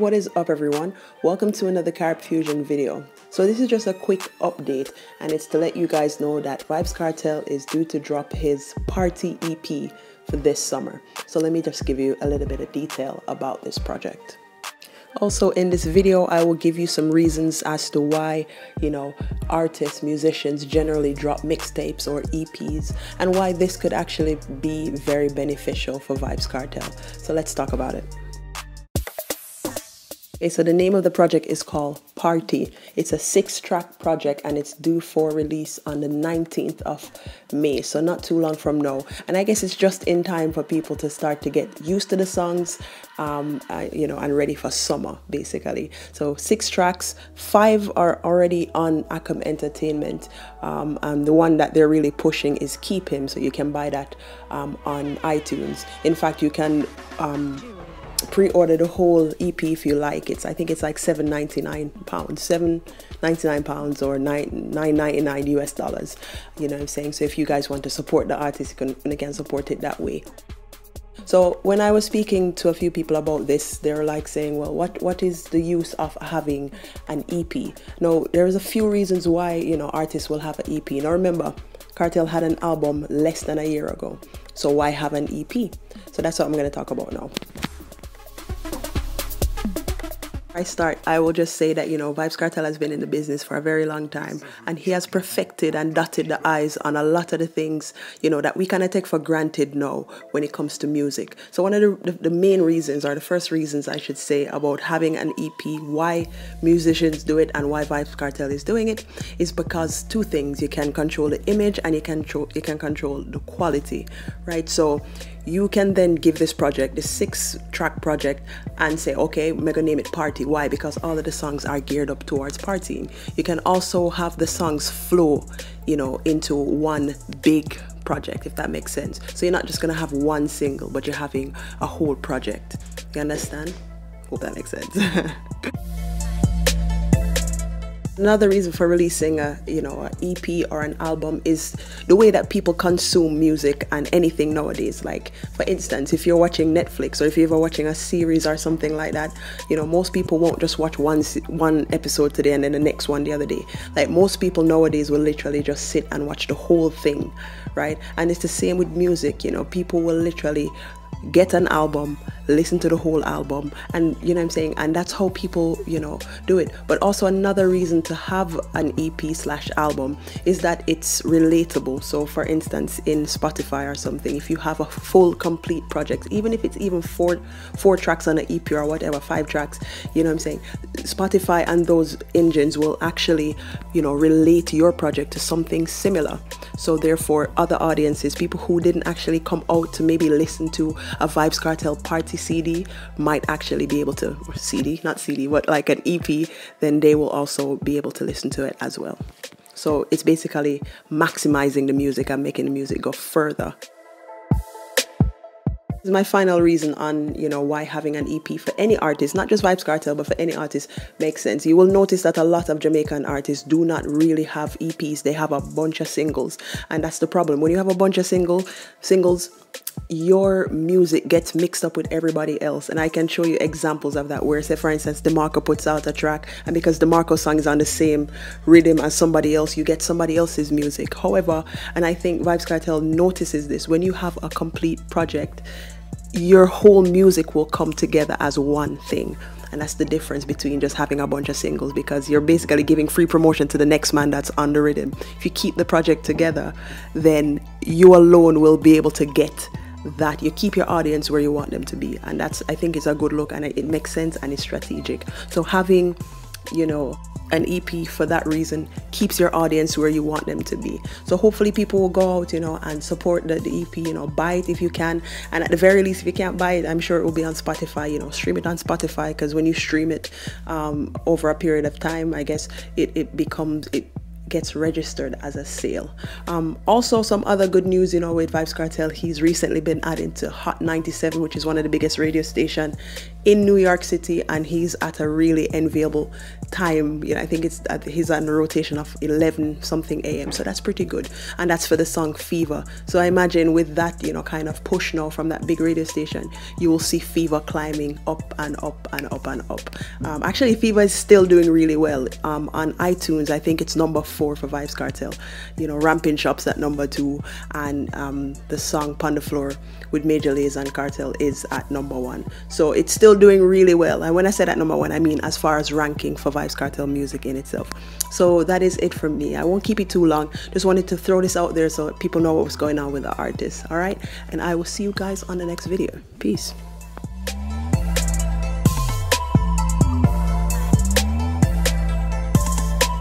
What is up, everyone? Welcome to another Carb Fusion video. So this is just a quick update, and it's to let you guys know that Vybz Kartel is due to drop his Party EP for this summer. So let me just give you a little bit of detail about this project. Also, in this video, I will give you some reasons as to why, artists, musicians generally drop mixtapes or EPs, and why this could actually be very beneficial for Vybz Kartel. So let's talk about it. Okay, so the name of the project is called Party. It's a 6-track project and it's due for release on the 19th of May, so not too long from now. And I guess it's just in time for people to start to get used to the songs, and ready for summer, basically. So 6 tracks, 5 are already on Acom Entertainment, and the one that they're really pushing is Keep Him, so you can buy that on iTunes. In fact, you can pre-order the whole EP if you like. I think it's like £7.99, £7.99 or $9.99 US dollars. You know what I'm saying? So if you guys want to support the artist, you can support it that way. So when I was speaking to a few people about this, they were like saying, well, what is the use of having an EP? Now, there's a few reasons why, artists will have an EP. Now remember, Kartel had an album less than a year ago. So why have an EP? So that's what I'm going to talk about now. I will just say that, Vybz Kartel has been in the business for a very long time, and he has perfected and dotted the I's on a lot of the things, that we kind of take for granted now when it comes to music. So one of the main reasons, or the first reasons I should say, about having an EP, why musicians do it and why Vybz Kartel is doing it, is because two things: you can control the image and you can control the quality, right? So you can then give this project, this 6-track project, and say, okay, we're gonna name it Party. Why? Because all of the songs are geared up towards partying. You can also have the songs flow, into one big project, if that makes sense. So you're not just gonna have one single, but you're having a whole project. You understand? Hope that makes sense. Another reason for releasing an EP or an album is the way that people consume music and anything nowadays. Like, for instance, if you're watching Netflix or if you're ever watching a series or something like that, most people won't just watch one episode today and then the next one the other day. Like, most people nowadays will literally just sit and watch the whole thing, right? And it's the same with music. People will literally get an album, listen to the whole album, and and that's how people do it. But also another reason to have an EP/album is that it's relatable. So for instance, in Spotify or something, if you have a full complete project, even if it's even four tracks on an EP or whatever, 5 tracks, Spotify and those engines will actually relate your project to something similar. So therefore, other audiences, people who didn't actually come out to maybe listen to a Vybz Kartel Party CD, might actually be able to, or CD, not CD, but like an EP, then they will also be able to listen to it as well. So it's basically maximizing the music and making the music go further. This is my final reason on, why having an EP for any artist, not just Vybz Kartel, but for any artist, makes sense. You will notice that a lot of Jamaican artists do not really have EPs. They have a bunch of singles, and that's the problem. When you have a bunch of singles, your music gets mixed up with everybody else. And I can show you examples of that, where, say, for instance, DeMarco puts out a track, and because DeMarco's song is on the same rhythm as somebody else, you get somebody else's music. However, and I think Vybz Kartel notices this, when you have a complete project, your whole music will come together as one thing. And that's the difference between just having a bunch of singles, because you're basically giving free promotion to the next man that's on the rhythm. If you keep the project together, then you alone will be able to get that. You keep your audience where you want them to be, and that's, I think, is a good look, and it makes sense and it's strategic. So having an EP for that reason keeps your audience where you want them to be. So hopefully people will go out and support the EP, buy it if you can, and at the very least, if you can't buy it, I'm sure it will be on Spotify. Stream it on Spotify, because when you stream it over a period of time, I guess it gets registered as a sale. Also, some other good news, you know, with Vybz Kartel, he's recently been added to Hot 97, which is one of the biggest radio stations in New York City, and he's at a really enviable time. You know, I think he's on a rotation of 11 something a.m. so that's pretty good, and that's for the song Fever. So I imagine with that, you know, kind of push now from that big radio station, you will see Fever climbing up and up and up and up. Actually, Fever is still doing really well. On iTunes, I think it's number 4 for Vybz Kartel. You know, Ramping Shops at number 2, and the song Pon the Floor with Major Lazer and Kartel is at number 1. So it's still doing really well. And when I said at number 1, I mean as far as ranking for Vybz Kartel music in itself. So that is it from me. I won't keep it too long. Just wanted to throw this out there so people know what was going on with the artist. All right, and I will see you guys on the next video. Peace.